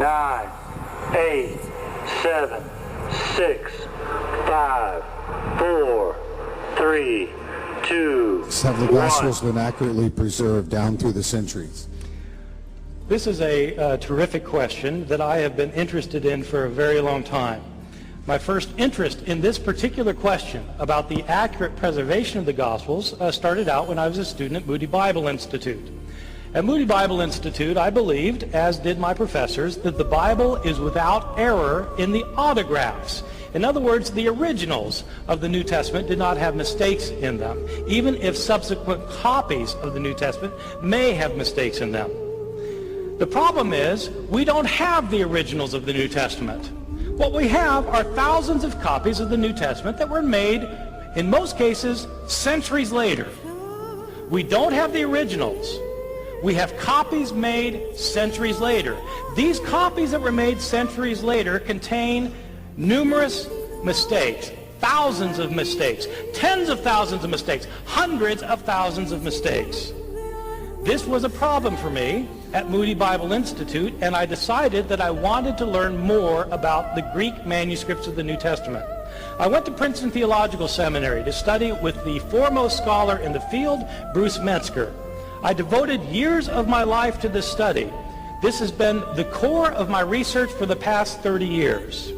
9, 8, 7, 6, 5, 4, 3, 2, Have the Gospels been accurately preserved down through the centuries? This is a terrific question that I have been interested in for a very long time. My first interest in this particular question about the accurate preservation of the Gospels started out when I was a student at Moody Bible Institute. At Moody Bible Institute, I believed, as did my professors, that the Bible is without error in the autographs. In other words, the originals of the New Testament did not have mistakes in them, even if subsequent copies of the New Testament may have mistakes in them. The problem is, we don't have the originals of the New Testament. What we have are thousands of copies of the New Testament that were made, in most cases, centuries later. We don't have the originals. We have copies made centuries later. These copies that were made centuries later contain numerous mistakes, thousands of mistakes, tens of thousands of mistakes, hundreds of thousands of mistakes. This was a problem for me at Moody Bible Institute, and I decided that I wanted to learn more about the Greek manuscripts of the New Testament. I went to Princeton Theological Seminary to study with the foremost scholar in the field, Bruce Metzger. I devoted years of my life to this study. This has been the core of my research for the past 30 years.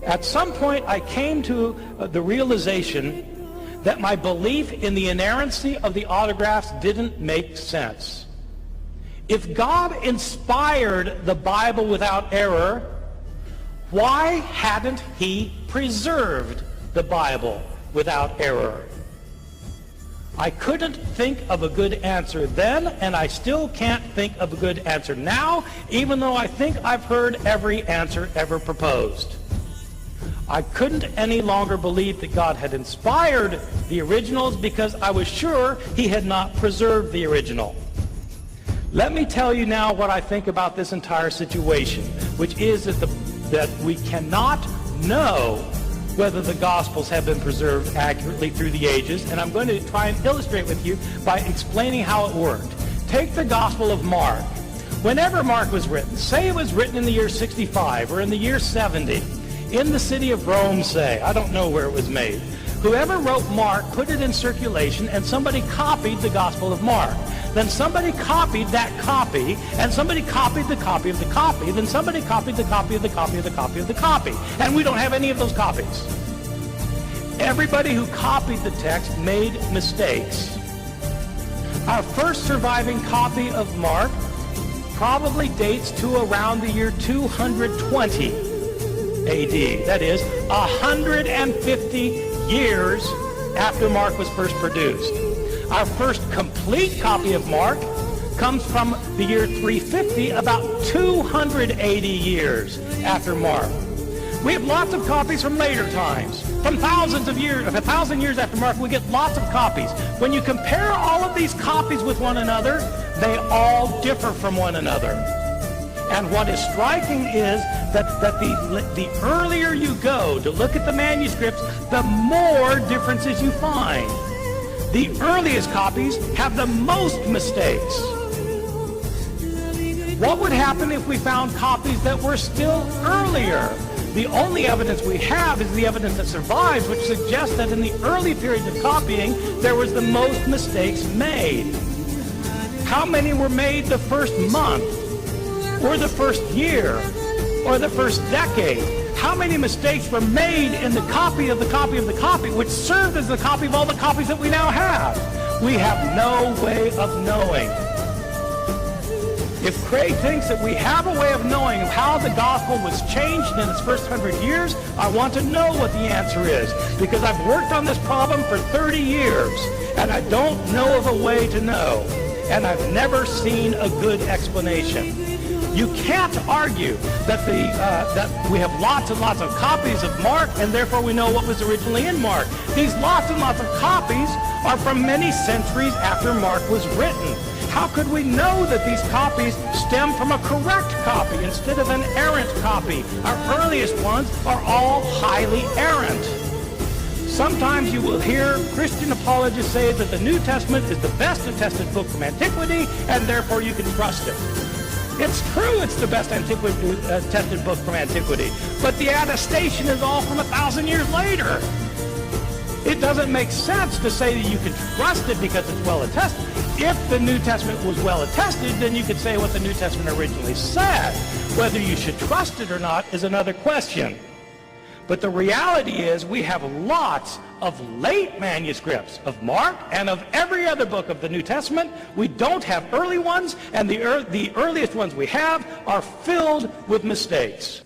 At some point, I came to the realization that my belief in the inerrancy of the autographs didn't make sense. If God inspired the Bible without error, why hadn't he preserved the Bible without error? I couldn't think of a good answer then, and I still can't think of a good answer now, even though I think I've heard every answer ever proposed. I couldn't any longer believe that God had inspired the originals because I was sure he had not preserved the original. Let me tell you now what I think about this entire situation, which is that we cannot know whether the Gospels have been preserved accurately through the ages, and I'm going to try and illustrate with you by explaining how it worked. Take the Gospel of Mark. Whenever Mark was written, say it was written in the year 65 or in the year 70, in the city of Rome, say, I don't know where it was made. Whoever wrote Mark put it in circulation, and somebody copied the Gospel of Mark. Then somebody copied that copy, and somebody copied the copy of the copy, then somebody copied the copy of the copy of the copy of the copy. And we don't have any of those copies. Everybody who copied the text made mistakes. Our first surviving copy of Mark probably dates to around the year 220 AD. That is, 150 years after Mark was first produced. Our first complete copy of Mark comes from the year 350, about 280 years after Mark. We have lots of copies from later times. From thousands of years, 1,000 years after Mark, we get lots of copies. When you compare all of these copies with one another, they all differ from one another. And what is striking is that the earlier you go to look at the manuscripts, the more differences you find. The earliest copies have the most mistakes. What would happen if we found copies that were still earlier? The only evidence we have is the evidence that survives, which suggests that in the early periods of copying, there was the most mistakes made. How many were made the first month, or the first year, or the first decade? How many mistakes were made in the copy of the copy of the copy, which served as the copy of all the copies that we now have? We have no way of knowing. If Craig thinks that we have a way of knowing how the gospel was changed in its first 100 years, I want to know what the answer is, because I've worked on this problem for 30 years, and I don't know of a way to know, and I've never seen a good explanation. You can't argue that we have lots and lots of copies of Mark, and therefore we know what was originally in Mark. These lots and lots of copies are from many centuries after Mark was written. How could we know that these copies stem from a correct copy instead of an errant copy? Our earliest ones are all highly errant. Sometimes you will hear Christian apologists say that the New Testament is the best attested book from antiquity, and therefore you can trust it. It's true it's the best tested book from antiquity, but the attestation is all from 1,000 years later. It doesn't make sense to say that you can trust it because it's well attested. If the New Testament was well attested, then you could say what the New Testament originally said. Whether you should trust it or not is another question. But the reality is we have lots of late manuscripts of Mark and of every other book of the New Testament. We don't have early ones, and the earliest ones we have are filled with mistakes.